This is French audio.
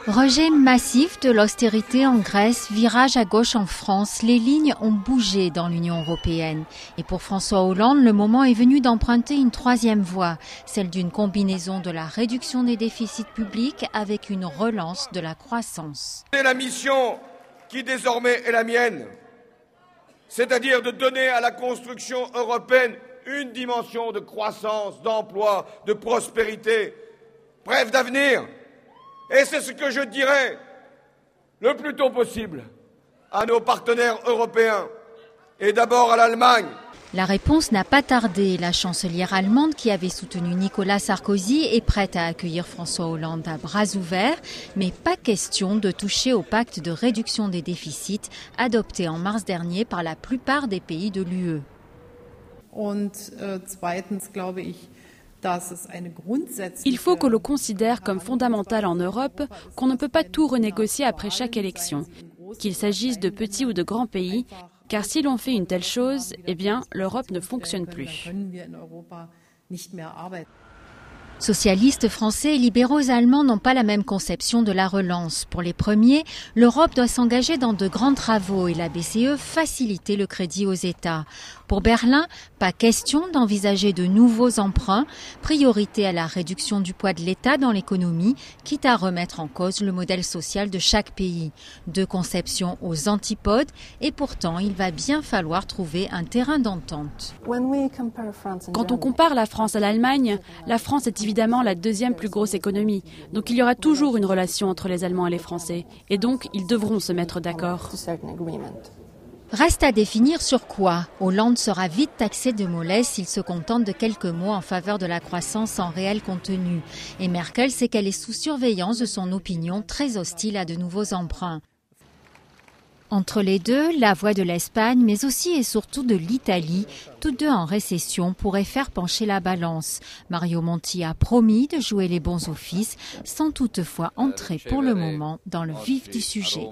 Rejet massif de l'austérité en Grèce, virage à gauche en France, les lignes ont bougé dans l'Union européenne. Et pour François Hollande, le moment est venu d'emprunter une troisième voie, celle d'une combinaison de la réduction des déficits publics avec une relance de la croissance. C'est la mission qui désormais est la mienne, c'est-à-dire de donner à la construction européenne une dimension de croissance, d'emploi, de prospérité, bref d'avenir. Et c'est ce que je dirai le plus tôt possible à nos partenaires européens et d'abord à l'Allemagne. La réponse n'a pas tardé. La chancelière allemande qui avait soutenu Nicolas Sarkozy est prête à accueillir François Hollande à bras ouverts, mais pas question de toucher au pacte de réduction des déficits adopté en mars dernier par la plupart des pays de l'UE. Il faut que l'on considère comme fondamental en Europe qu'on ne peut pas tout renégocier après chaque élection, qu'il s'agisse de petits ou de grands pays, car si l'on fait une telle chose, eh bien, l'Europe ne fonctionne plus. Socialistes français et libéraux allemands n'ont pas la même conception de la relance. Pour les premiers, l'Europe doit s'engager dans de grands travaux et la BCE faciliter le crédit aux États. Pour Berlin, pas question d'envisager de nouveaux emprunts, priorité à la réduction du poids de l'État dans l'économie, quitte à remettre en cause le modèle social de chaque pays. Deux conceptions aux antipodes et pourtant il va bien falloir trouver un terrain d'entente. Quand on compare la France à l'Allemagne, la France est évidemment la deuxième plus grosse économie. Donc il y aura toujours une relation entre les Allemands et les Français. Et donc ils devront se mettre d'accord. Reste à définir sur quoi. Hollande sera vite taxé de mollesse s'il se contente de quelques mots en faveur de la croissance sans réel contenu. Et Merkel sait qu'elle est sous surveillance de son opinion très hostile à de nouveaux emprunts. Entre les deux, la voix de l'Espagne, mais aussi et surtout de l'Italie, toutes deux en récession, pourrait faire pencher la balance. Mario Monti a promis de jouer les bons offices, sans toutefois entrer pour le moment dans le vif du sujet.